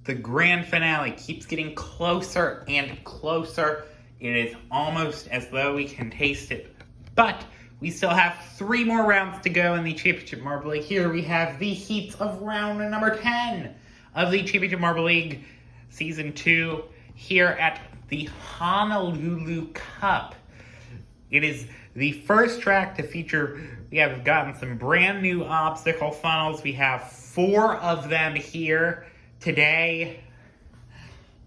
The grand finale keeps getting closer and closer. It is almost as though we can taste it. But we still have 3 more rounds to go in the Championship Marble League. Here we have the heats of round number 10 of the Championship Marble League Season 2 here at the Honolulu Cup. It is the first track to feature, we have gotten some brand new obstacle funnels. We have 4 of them here today.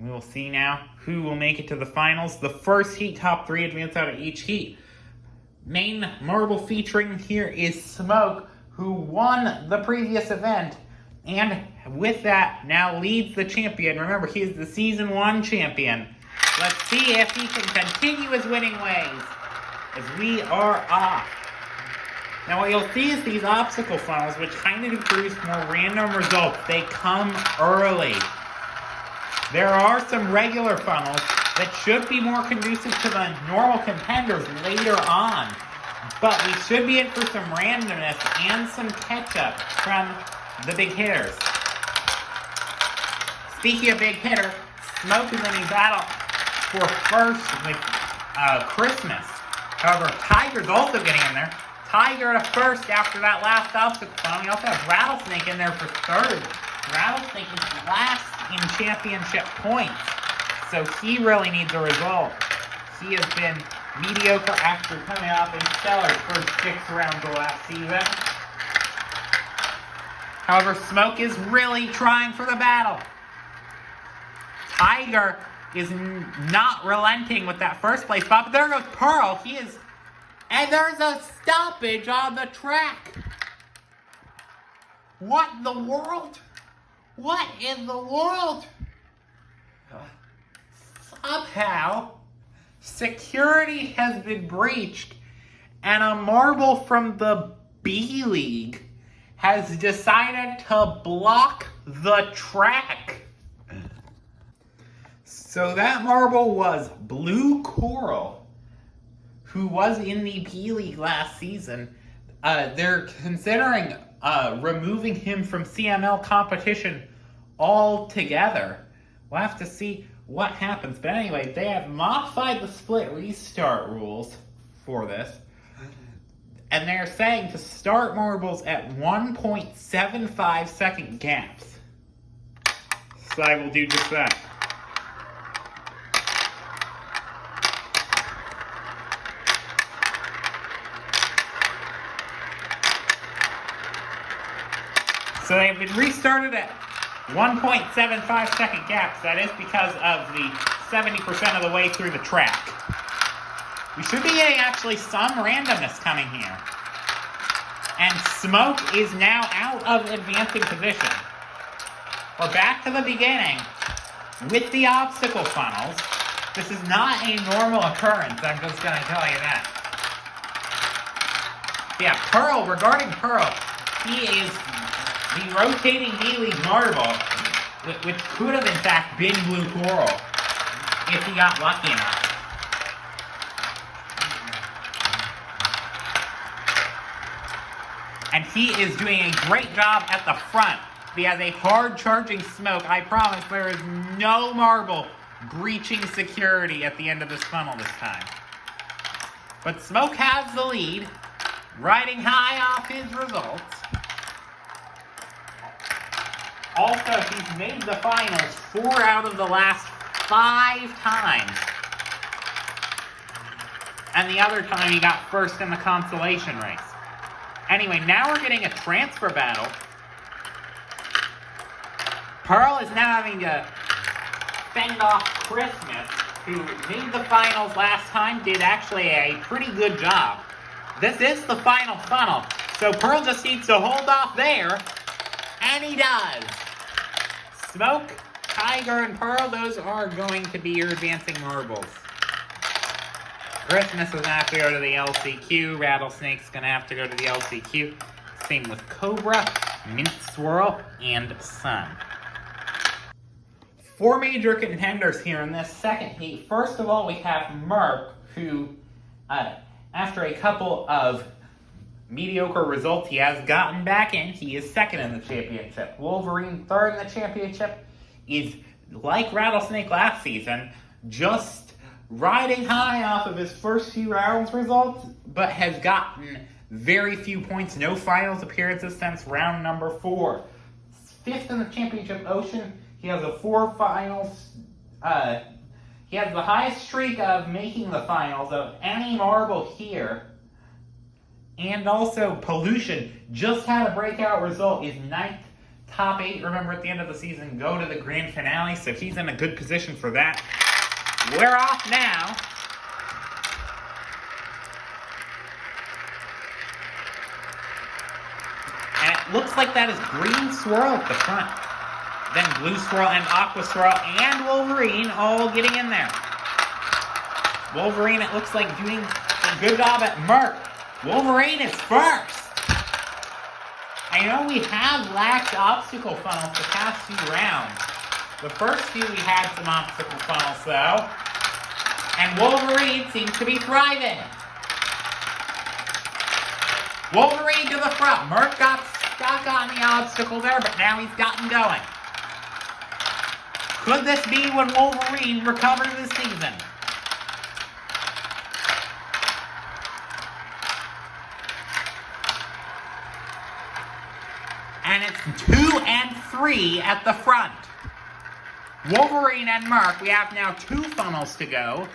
We will see now who will make it to the finals. The first heat, top 3 advance out of each heat. Main marble featuring here is Smoke, who won the previous event, and with that, now leads the champion. Remember, he is the Season 1 champion. Let's see if he can continue his winning ways as we are off. Now, what you'll see is these obstacle funnels, which kind of produce more random results. They come early. There are some regular funnels that should be more conducive to the normal contenders later on. But we should be in for some randomness and some catch-up from the big hitters. Speaking of big hitter, Smoke is in a battle for first with Christmas. However, Tiger's also getting in there. Tiger at first after that last obstacle funnel. We also have Rattlesnake in there for third. Rattlesnake is last in championship points. So he really needs a result. He has been mediocre after coming off a stellar first 6 rounds of last season. However, Smoke is really trying for the battle. Tiger is not relenting with that first place spot, but there goes Pearl. And there's a stoppage on the track. What in the world? What in the world? Somehow, security has been breached, and a marble from the B League has decided to block the track. So that marble was Blue Coral, who was in the B League last season. They're considering removing him from CML competition altogether. We'll have to see what happens. But anyway, they have modified the split restart rules for this. And they're saying to start marbles at 1.75 second gaps. So I will do just that. So they've been restarted at 1.75 second gaps. That is because of the 70% of the way through the track. We should be getting actually some randomness coming here. And Smoke is now out of advancing position. We're back to the beginning with the obstacle funnels. This is not a normal occurrence, I'm just going to tell you that. Yeah, Pearl, regarding Pearl, he is the rotating D-League marble, which could have in fact been Blue Coral if he got lucky enough. And he is doing a great job at the front. He has a hard charging Smoke. I promise there is no marble breaching security at the end of this funnel this time. But Smoke has the lead, riding high off his results. Also, he's made the finals 4 out of the last 5 times. And the other time he got first in the Consolation race. Anyway, now we're getting a transfer battle. Pearl is now having to fend off Christmas, who made the finals last time, did actually a pretty good job. This is the final funnel, so Pearl just needs to hold off there, and he does. Smoke, Tiger, and Pearl, those are going to be your advancing marbles. Christmas is going to have to go to the LCQ. Rattlesnake's going to have to go to the LCQ. Same with Cobra, Mint Swirl, and Sun. 4 major contenders here in this second heat. First of all, we have Merc, who, after a couple of mediocre results, he has gotten back in. He is second in the championship. Wolverine, third in the championship. is like Rattlesnake last season, just riding high off of his first few rounds results, but has gotten very few points. No finals appearances since round number 4. 5th in the championship ocean. He has a 4 finals. He has the highest streak of making the finals of any marble here. And also Pollution just had a breakout result. Is 9th, top 8. Remember, at the end of the season, go to the grand finale. So he's in a good position for that. We're off now. And it looks like that is green swirl at the front. Then blue swirl and aqua swirl and Wolverine all getting in there. Wolverine, it looks like, doing a good job at Merc. Wolverine is first. I know we have lacked obstacle funnels the past few rounds. The first few we had some obstacle funnels though. And Wolverine seems to be thriving. Wolverine to the front. Merc got stuck on the obstacle there, but now he's gotten going. Could this be when Wolverine recovers this season? And it's 2 and 3 at the front. Wolverine and Merc, we have now 2 funnels to go.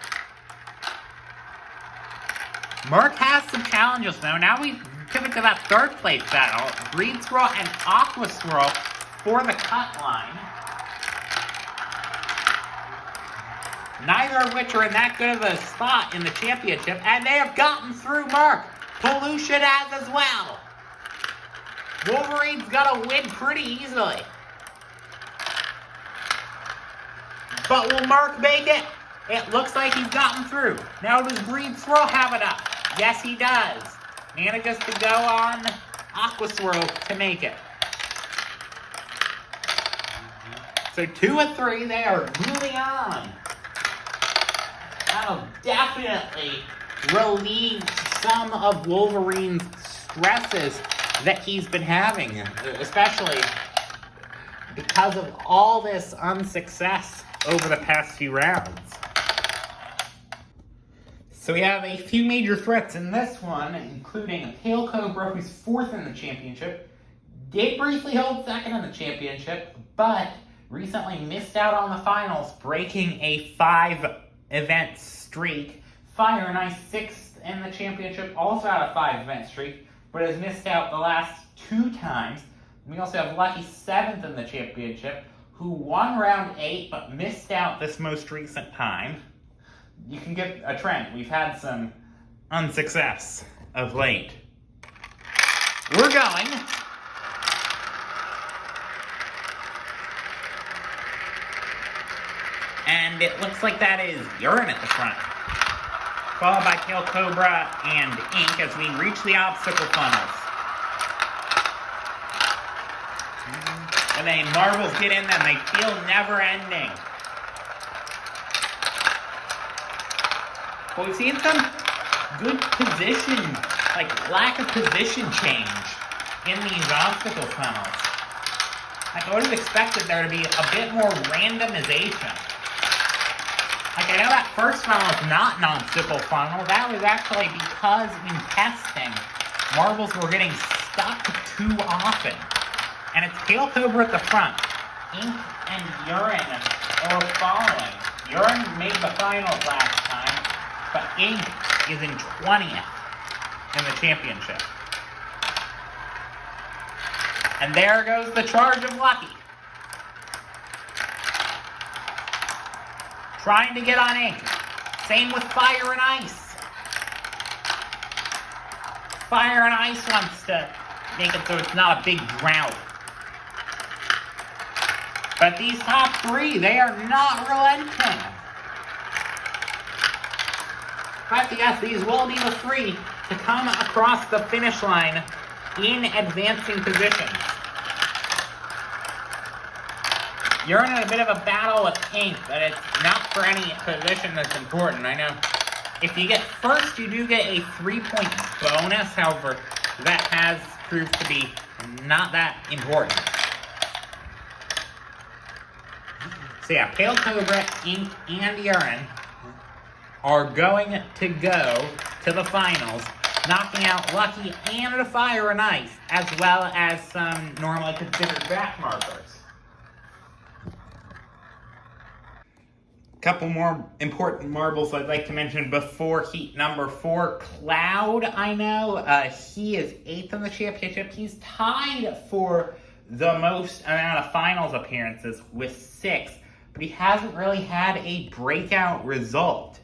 Merc has some challenges though. Now we pivot to that 3rd place battle. Green swirl and aqua swirl for the cut line. Neither of which are in that good of a spot in the championship, and they have gotten through Merc. Pollution has as well. Wolverine's gonna win pretty easily. But will Merc make it? It looks like he's gotten through. Now does Green Swirl have it up? Yes, he does. Manages to go on Aqua Swirl to make it. So 2 and 3, they are moving on. That'll definitely relieve some of Wolverine's stresses that he's been having, especially because of all this unsuccess over the past few rounds. So we have a few major threats in this one, including a Pale Cobra, who's 4th in the championship, did briefly hold 2nd in the championship, but recently missed out on the finals, breaking a 5-event streak. Fire and Ice 6th in the championship, also had a 5-event streak, but has missed out the last 2 times. We also have Lucky 7th in the championship, who won round 8, but missed out this most recent time. You can get a trend. We've had some unsuccess of late. We're going. And it looks like that is Urine at the front, followed by Pale Cobra and Ink as we reach the obstacle funnels. And then marbles get in them. They feel never ending. But we've seen some good position, like lack of position change in these obstacle funnels. Like I would have expected there to be a bit more randomization. Like I know that first funnel is not an obstacle funnel. That was actually because in testing, marbles were getting stuck too often. And it's Pale Cobra at the front. Ink and Urine are following. Urine made the finals last time, but Ink is in 20th in the championship. And there goes the charge of Lucky. Trying to get on Ink. Same with Fire and Ice. Fire and Ice wants to make it so it's not a big drought. But these top 3, they are not relenting. But yes, these will be the 3 to come across the finish line in advancing positions. You're in a bit of a battle with Ink, but it's not for any position that's important. I know if you get first, you do get a 3-point bonus. However, that has proved to be not that important. So yeah, Pale Cobra, Ink, and Urine are going to go to the finals, knocking out Lucky and Fire and Ice, as well as some normally considered back markers. Couple more important marbles I'd like to mention before heat number 4. Cloud, I know, he is 8th in the championship. He's tied for the most amount of finals appearances with 6, but he hasn't really had a breakout result.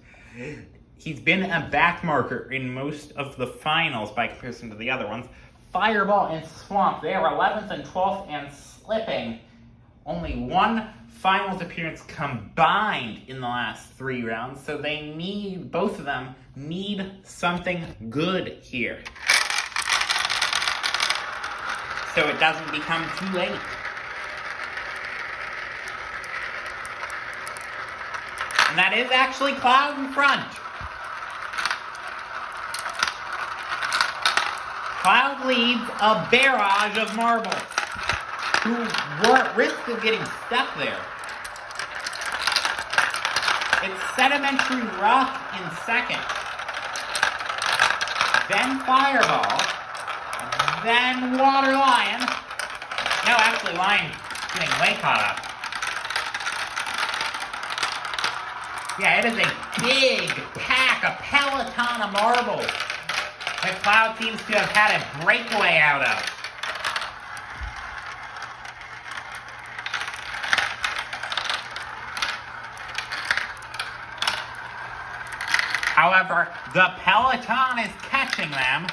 He's been a back marker in most of the finals by comparison to the other ones. Fireball and Swamp, they are 11th and 12th and slipping. Only one finals appearance combined in the last 3 rounds, so they need, both of them need something good here, so it doesn't become too late. And that is actually Cloud in front. Cloud leads a barrage of marbles who were at risk of getting stuck there. It's Sedimentary Rock in second, then Fireball, then Water Lion. No, actually, Lion getting way caught up. Yeah, it is a big pack, a peloton of marbles that Cloud seems to have had a breakaway out of. However, the peloton is catching them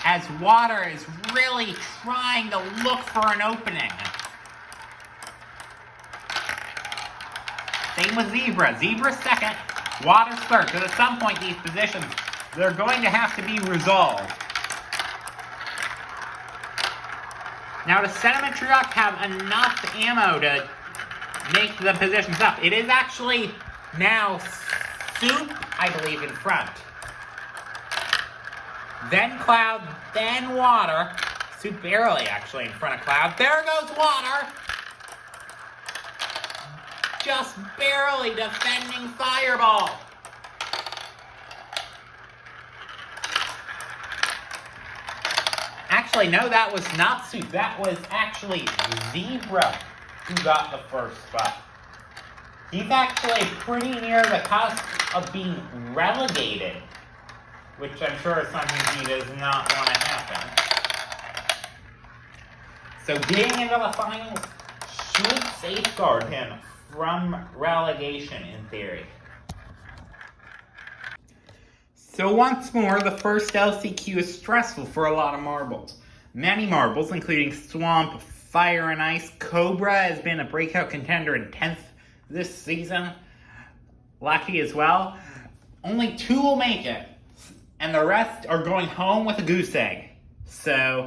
as Water is really trying to look for an opening. Same with Zebra. Zebra's second, Water's third. Because at some point these positions, they're going to have to be resolved. Now does Sedimentary Rock have enough ammo to make the positions up? It is actually now Soup, I believe, in front. Then Cloud, then Water. Soup barely actually in front of Cloud. There goes Water. Just barely defending Fireball. Actually, no, that was not Soup. That was actually Zebra who got the first spot. He's actually pretty near the cusp of being relegated, which I'm sure is something he does not want to happen. So getting into the finals should safeguard him from relegation in theory. So once more, the first LCQ is stressful for a lot of marbles. Many marbles, including Swamp, Fire and Ice, Cobra has been a breakout contender in 10th this season. Lucky as well. Only 2 will make it, and the rest are going home with a goose egg. So,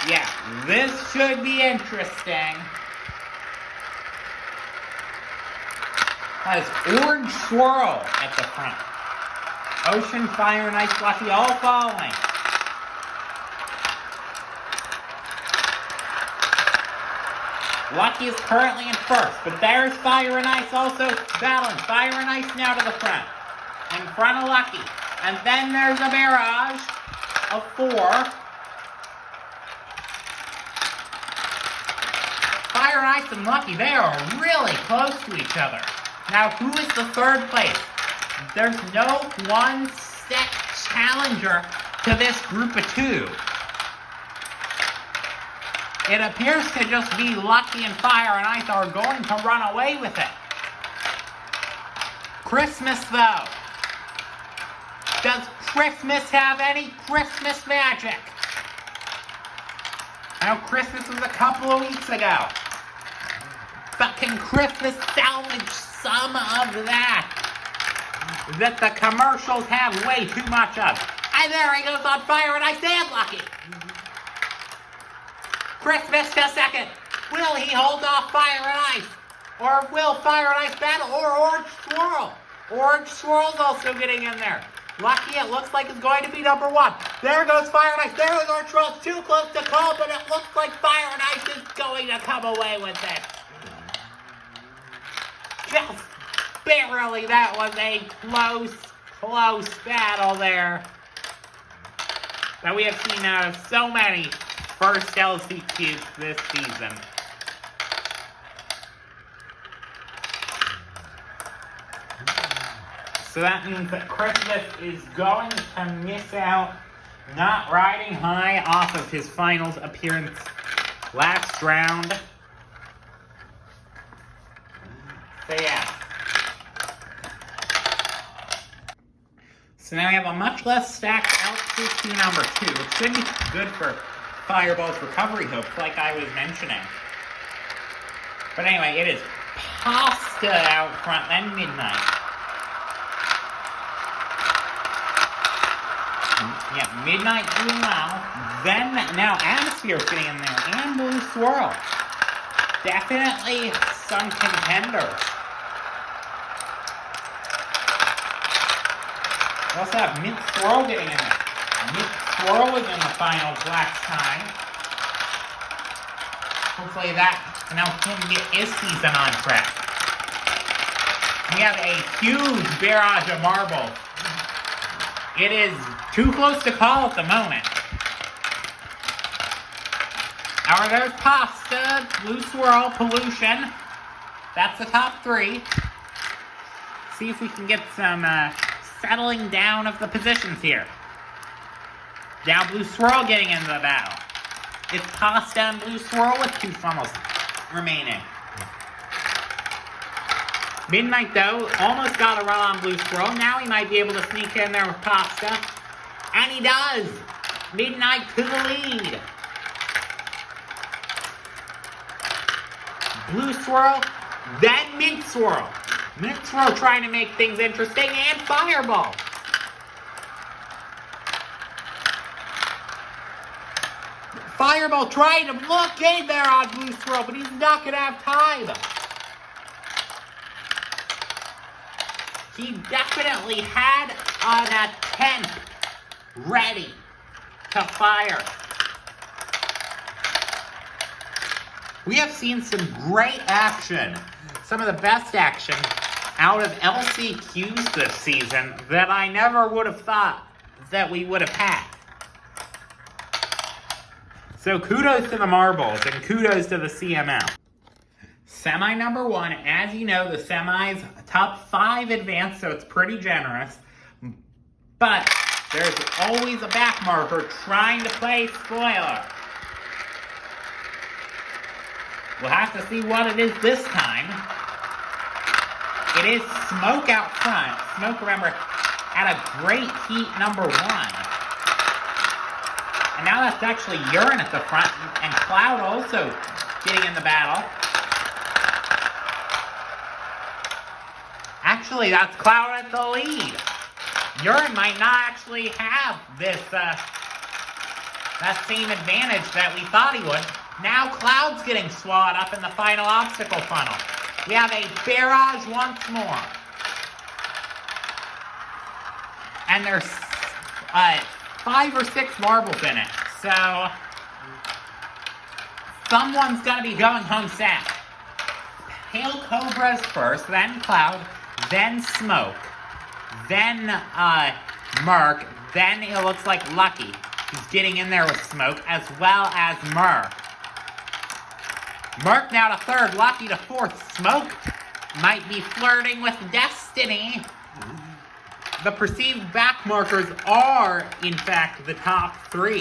yeah, this should be interesting. Has Orange Swirl at the front. Ocean, Fire, and Ice, Lucky all following. Lucky is currently in first, but there's Fire and Ice also battling. Fire and Ice now to the front. In front of Lucky. And then there's a barrage of 4. Fire and Ice and Lucky, they are really close to each other. Now, who is the third place? There's no one set challenger to this group of 2. It appears to just be Lucky and Fire and Ice are going to run away with it. Christmas, though. Does Christmas have any Christmas magic? I know Christmas was a couple of weeks ago. But can Christmas salvage some of that the commercials have way too much of? And there he goes on Fire and Ice and Lucky. Christmas to second. Will he hold off Fire and Ice? Or will Fire and Ice battle? Or Orange Swirl? Orange Swirl's also getting in there. Lucky, it looks like it's going to be number 1. There goes Fire and Ice. There goes our trust. Too close to call, but it looks like Fire and Ice is going to come away with it. Just barely. That was a close battle there. That we have seen out of so many first LCQs this season. So that means that Christmas is going to miss out, not riding high off of his finals appearance last round. So yeah. So now we have a much less stacked LCQ number 2, which should be good for Fireball's recovery hopes, like I was mentioning. But anyway, it is Pasta out front, then Midnight. Yeah, Midnight doing well. Then, now Atmosphere's getting in there, and Blue Swirl. Definitely some contenders. We also have Mint Swirl getting in there. Mint Swirl was in the finals last time. Hopefully that can help him get his season on track. We have a huge barrage of marbles. It is too close to call at the moment. Now there's Pasta, Blue Swirl, Pollution. That's the top 3. See if we can get some settling down of the positions here. Now Blue Swirl getting into the battle. It's Pasta and Blue Swirl with 2 funnels remaining. Midnight, though, almost got a run on Blue Swirl. Now he might be able to sneak in there with Pasta. And he does! Midnight to the lead. Blue Swirl, then Mint Swirl. Mint Swirl trying to make things interesting, and Fireball. Fireball trying to look in there on Blue Swirl, but he's not going to have time. He definitely had an attempt ready to fire. We have seen some great action, some of the best action out of LCQs this season that I never would have thought that we would have had. So kudos to the marbles and kudos to the CML. Semi number 1, as you know, the semis top 5 advance, so it's pretty generous. But there's always a back marker trying to play spoiler. We'll have to see what it is this time. It is Smoke out front. Smoke, remember, had a great heat number 1. And now that's actually Urine at the front, and Cloud also getting in the battle. Actually, that's Cloud at the lead. Urine might not actually have this, that same advantage that we thought he would. Now Cloud's getting swallowed up in the final obstacle funnel. We have a barrage once more. And there's 5 or 6 marbles in it. So someone's going to be going home sad. Pale Cobra's first, then Cloud, then Smoke, then Merc, then it looks like Lucky. He's getting in there with Smoke, as well as Merc. Merc now to 3rd, Lucky to 4th. Smoke might be flirting with destiny. The perceived back markers are, in fact, the top 3.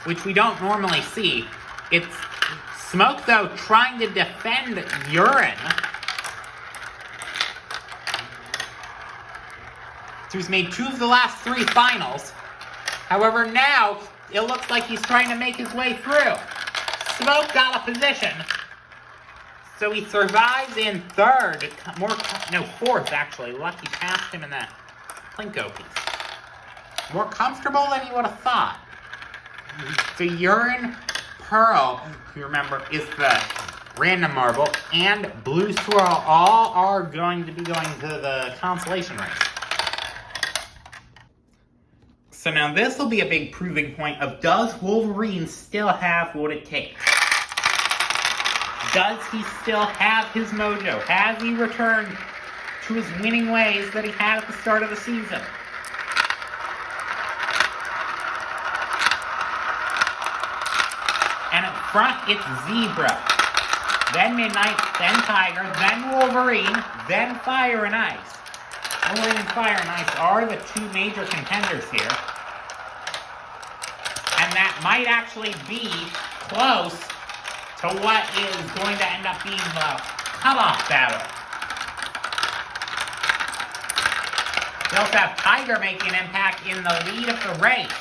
Which we don't normally see. It's Smoke, though, trying to defend Urine. So he's made 2 of the last 3 finals. However, now it looks like he's trying to make his way through. Smoke got a position. So he survives in 3rd. 4th, actually. Lucky passed him in that Plinko piece. More comfortable than you would have thought. So Urine, Pearl, if you remember, is the Random Marble, and Blue Swirl all are going to be going to the Consolation race. So now this will be a big proving point of, does Wolverine still have what it takes? Does he still have his mojo? Has he returned to his winning ways that he had at the start of the season? And up front, it's Zebra, then Midnight, then Tiger, then Wolverine, then Fire and Ice. Wolverine and Fire and Ice are the two major contenders here. And that might actually be close to what is going to end up being the cutoff battle. We also have Tiger making an impact in the lead of the race.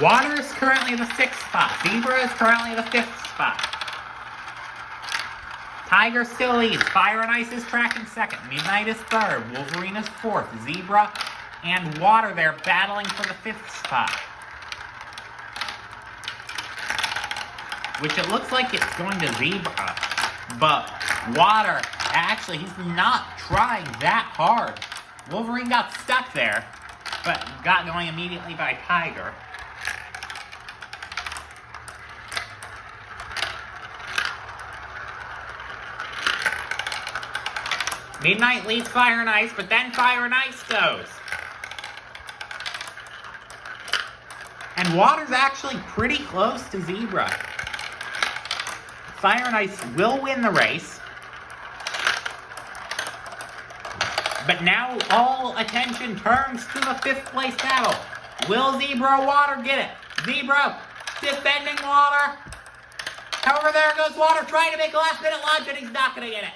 Water is currently the 6th spot. Zebra is currently the 5th spot. Tiger still leads. Fire and Ice is tracking 2nd. Midnight is 3rd. Wolverine is 4th. Zebra and Water, they're battling for the 5th spot. Which it looks like it's going to Zebra. But Water, actually, he's not trying that hard. Wolverine got stuck there, but got going immediately by Tiger. Midnight leads Fire and Ice, but then Fire and Ice goes. And Water's actually pretty close to Zebra. Fire and Ice will win the race. But now all attention turns to the 5th place battle. Will Zebra or Water get it? Zebra defending Water. However, there goes Water trying to make a last minute lunge, and he's not going to get it.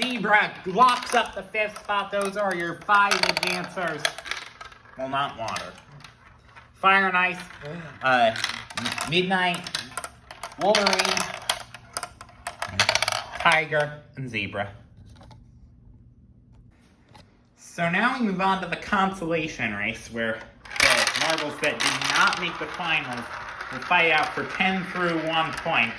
Zebra locks up the 5th spot. Those are your 5 advancers. Well, not Water. Fire and Ice, Midnight, Wolverine, Tiger, and Zebra. So now we move on to the Consolation race, where the marbles that did not make the finals will fight out for 10 through 1 point.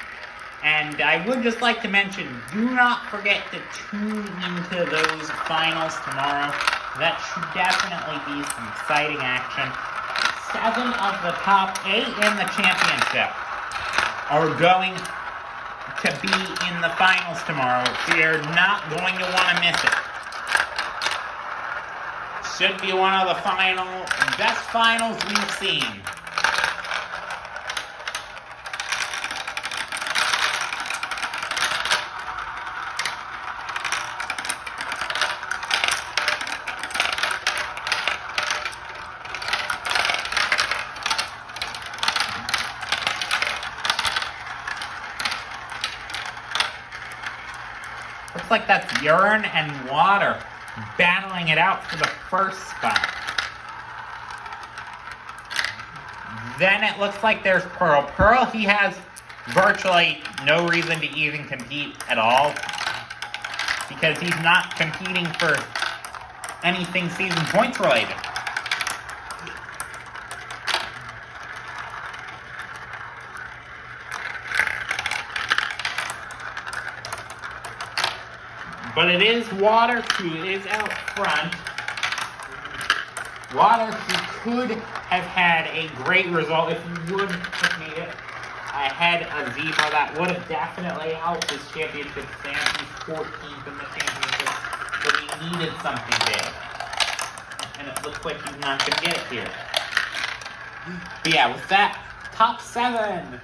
And I would just like to mention, do not forget to tune into those finals tomorrow. That should definitely be some exciting action. 7 of the top 8 in the championship are going to be in the finals tomorrow. So you're not going to want to miss it. Should be one of the best finals we've seen. Looks like that's Urine and Water battling it out for the 1st spot. Then it looks like there's Pearl. Pearl, he has virtually no reason to even compete at all, because he's not competing for anything season points related. But it is Water who is out front. Water who could have had a great result if he would have made it ahead of Zebra. That would have definitely helped his championship stand. He's 14th in the championship, but he needed something big. And it looks like he's not going to get it here. But yeah, with that, top 7,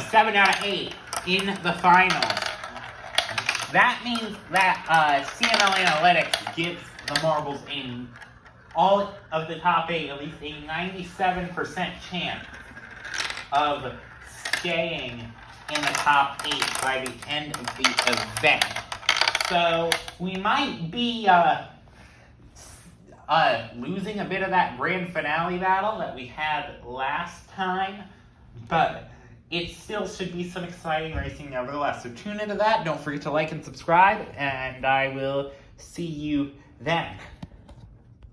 7 out of 8 in the finals. That means that CML Analytics gives the marbles in all of the top 8 at least a 97% chance of staying in the top 8 by the end of the event. So we might be losing a bit of that grand finale battle that we had last time, but it still should be some exciting racing nevertheless. So tune into that. Don't forget to like and subscribe, and I will see you then.